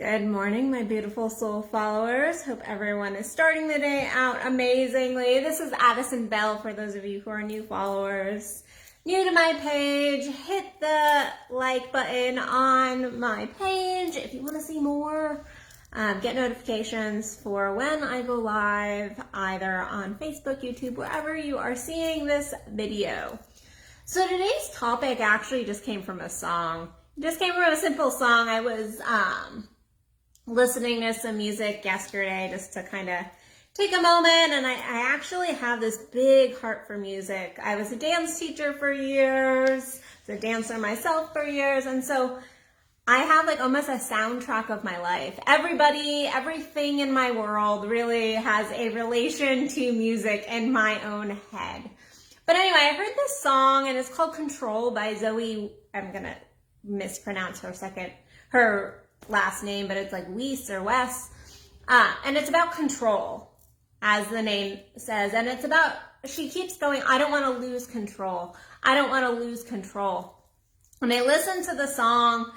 Good morning, my beautiful soul followers. Hope everyone is starting the day out amazingly. This is Addison Bell for those of you who are new followers. New to my page, hit the like button on my page if you want to see more. Get notifications for when I go live, either on Facebook, YouTube, wherever you are seeing this video. So today's topic actually just came from a song. It just came from a simple song. I was listening to some music yesterday just to kind of take a moment, and I actually have this big heart for music. I was a dance teacher for years, was a dancer myself for years, and so I have like almost a soundtrack of my life. Everything in my world really has a relation to music in my own head. But anyway, I heard this song, and it's called Control by Zoe. I'm gonna mispronounce her last name, but it's like Weiss or Wes. And it's about control, as the name says. And it's about, she keeps going, I don't want to lose control. I don't want to lose control. And I listened to the song,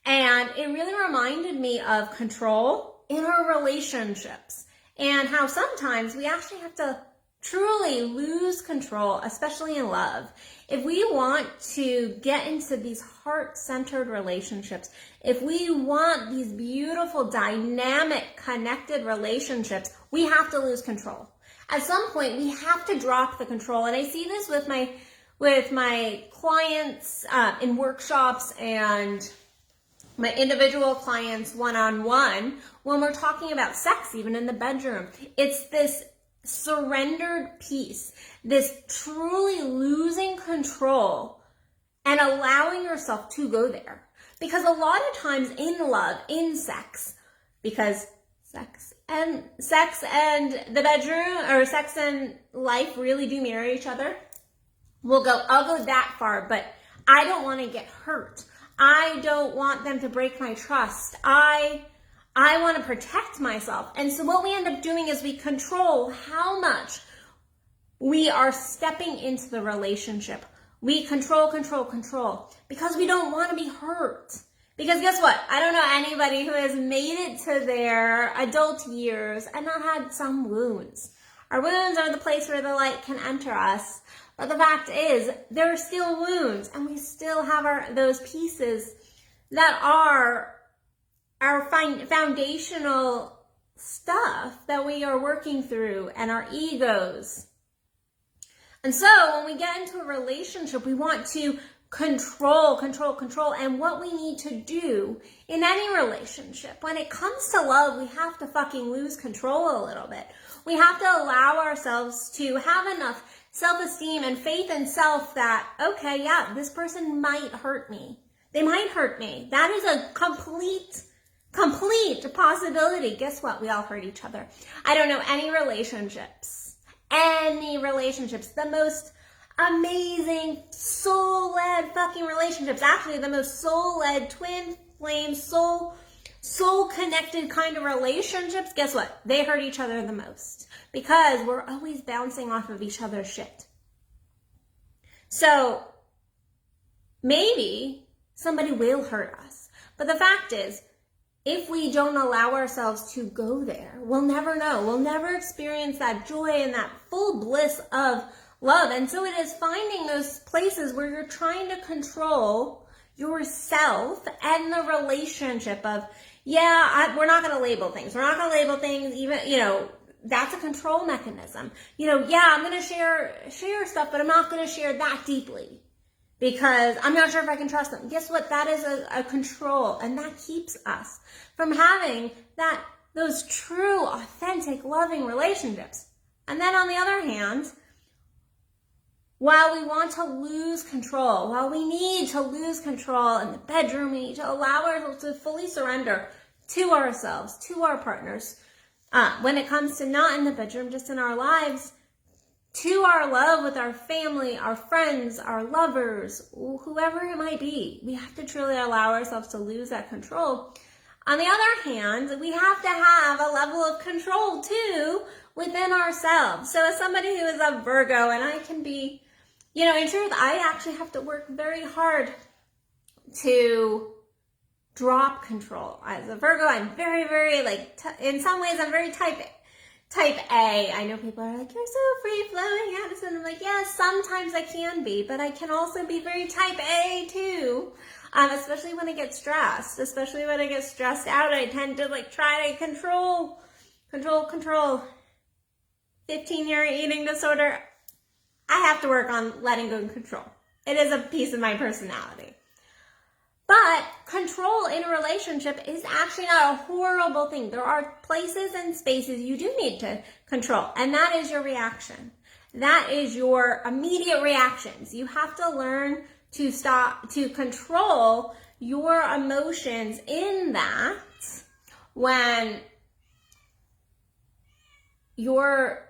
and it really reminded me of control in our relationships, and how sometimes we actually have to truly lose control, especially in love. If we want to get into these heart-centered relationships, if we want these beautiful, dynamic, connected relationships, we have to lose control. At some point, we have to drop the control. And I see this with my clients in workshops and my individual clients one-on-one when we're talking about sex, even in the bedroom. It's this surrendered peace, this truly losing control and allowing yourself to go there. Because a lot of times in love, in sex, because sex and the bedroom, or sex and life really do mirror each other. I'll go that far, but I don't want to get hurt. I don't want them to break my trust. I want to protect myself. And so what we end up doing is we control how much we are stepping into the relationship. We control, because we don't want to be hurt. Because guess what? I don't know anybody who has made it to their adult years and not had some wounds. Our wounds are the place where the light can enter us. But the fact is, there are still wounds, and we still have those pieces that are our foundational stuff that we are working through, and our egos. And so when we get into a relationship, we want to control. And what we need to do in any relationship, when it comes to love, we have to fucking lose control a little bit. We have to allow ourselves to have enough self-esteem and faith in self that, okay, yeah, this person might hurt me. They might hurt me. That is a complete possibility. Guess what? We all hurt each other. I don't know any relationships, the most amazing soul-led fucking relationships, actually the most soul-led, twin flame, soul-connected kind of relationships. Guess what? They hurt each other the most, because we're always bouncing off of each other's shit. So maybe somebody will hurt us, but the fact is, if we don't allow ourselves to go there, we'll never know. We'll never experience that joy and that full bliss of love. And so it is finding those places where you're trying to control yourself and the relationship of, we're not going to label things. We're not going to label things, even, that's a control mechanism. I'm going to share stuff, but I'm not going to share that deeply, because I'm not sure if I can trust them. Guess what? That is a control, and that keeps us from having those true, authentic, loving relationships. And then on the other hand, while we want to lose control, while we need to lose control in the bedroom, we need to allow ourselves to fully surrender to ourselves, to our partners, when it comes to not in the bedroom, just in our lives, to our love with our family, our friends, our lovers, whoever it might be. We have to truly allow ourselves to lose that control. On the other hand, we have to have a level of control too within ourselves. So as somebody who is a Virgo, and I can be, in truth, I actually have to work very hard to drop control. As a Virgo, I'm very, very like, in some ways, I'm very type A. I know people are like, you're so free-flowing, Addison. I'm like, yeah, sometimes I can be, but I can also be very type A too. Especially when I get stressed. Especially when I get stressed out, I tend to like try to control. 15-year eating disorder. I have to work on letting go and control. It is a piece of my personality. But control in a relationship is actually not a horrible thing. There are places and spaces you do need to control, and that is your reaction. That is your immediate reactions. You have to learn to control your emotions in that when you're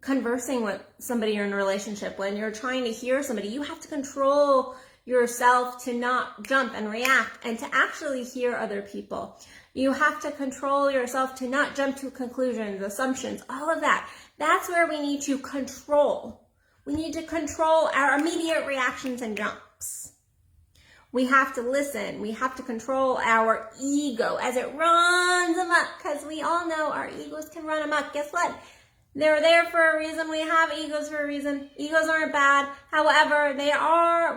conversing with somebody you're in a relationship, when you're trying to hear somebody, you have to control yourself to not jump and react and to actually hear other people. You have to control yourself to not jump to conclusions, assumptions, all of that. That's where we need to control. We need to control our immediate reactions and jumps. We have to listen. We have to control our ego as it runs amok, because we all know our egos can run amok. Guess what? They're there for a reason. We have egos for a reason. Egos aren't bad. However,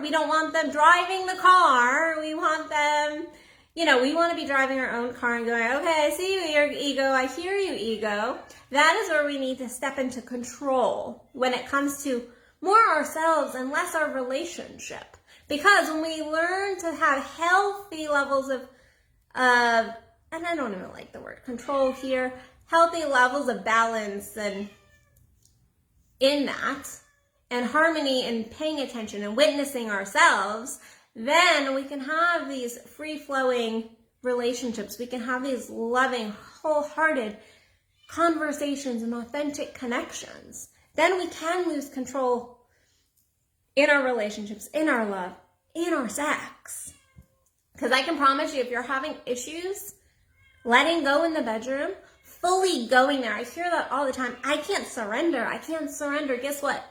we don't want them driving the car. We want them, we want to be driving our own car and going, okay, I see you, your ego. I hear you, ego. That is where we need to step into control when it comes to more ourselves and less our relationship. Because when we learn to have healthy levels of, and I don't even like the word control here, healthy levels of balance and in that, and harmony and paying attention and witnessing ourselves, then we can have these free-flowing relationships. We can have these loving, wholehearted conversations and authentic connections. Then we can lose control in our relationships, in our love, in our sex. Because I can promise you, if you're having issues letting go in the bedroom, fully going there. I hear that all the time. I can't surrender. Guess what?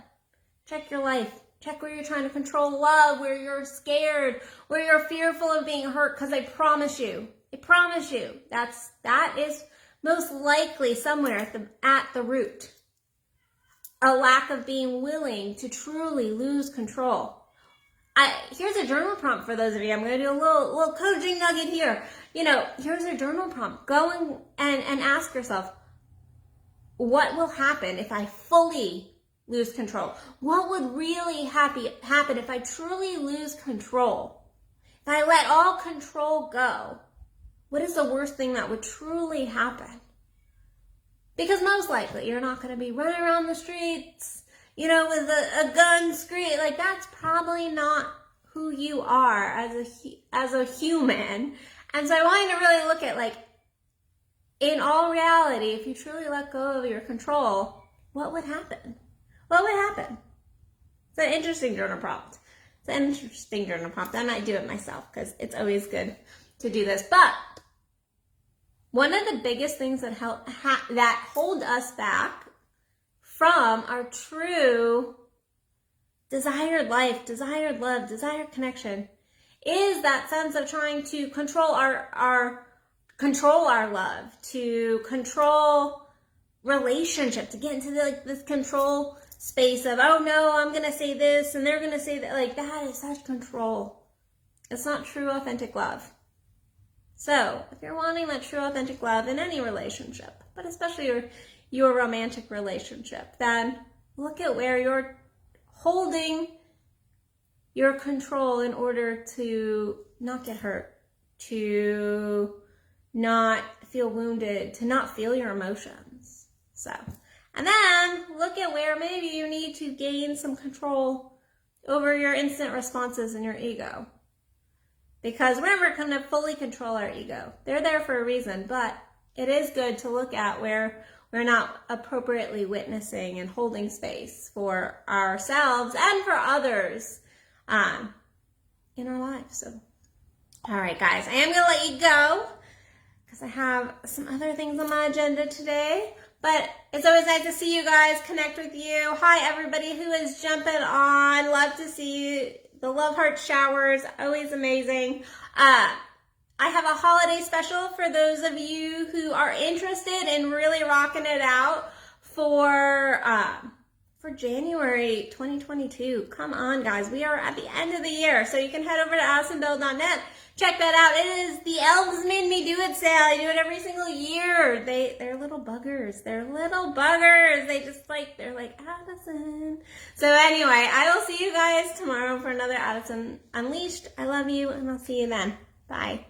Check your life. Check where you're trying to control love, where you're scared, where you're fearful of being hurt. Because I promise you, that is most likely somewhere at the root. A lack of being willing to truly lose control. Here's a journal prompt for those of you. I'm going to do a little coaching nugget here. Here's a journal prompt. Go and ask yourself, what will happen if I fully lose control? What would really happen if I truly lose control? If I let all control go, what is the worst thing that would truly happen? Because most likely you're not going to be running around the streets, with a gun scream. Like, that's probably not who you are as a human. And so I want you to really look at, like, in all reality, if you truly let go of your control, what would happen? It's an interesting journal prompt. I might do it myself because it's always good to do this. But one of the biggest things that hold us back from our true desired life, desired love, desired connection is that sense of trying to control our love, to control relationship, to get into this control space of, oh no, I'm going to say this and they're going to say that. Like, that is such control. It's not true, authentic love. So if you're wanting that true, authentic love in any relationship, but especially your romantic relationship, then look at where you're holding your control in order to not get hurt, to not feel wounded, to not feel your emotions. And then look at where maybe you need to gain some control over your instant responses and your ego. Because we're never going to fully control our ego. They're there for a reason, but it is good to look at where we're not appropriately witnessing and holding space for ourselves and for others in our lives. So, all right, guys, I am going to let you go because I have some other things on my agenda today. But it's always nice to see you guys, connect with you. Hi, everybody who is jumping on. Love to see you. The love heart showers, always amazing. I have a holiday special for those of you who are interested in really rocking it out for January 2022. Come on, guys. We are at the end of the year, so you can head over to addisonbell.net. Check that out. It is the Elves Made Me Do It sale. I do it every single year. They're little buggers. They're little buggers. They're like, Addison. So anyway, I will see you guys tomorrow for another Addison Unleashed. I love you, and I'll see you then. Bye.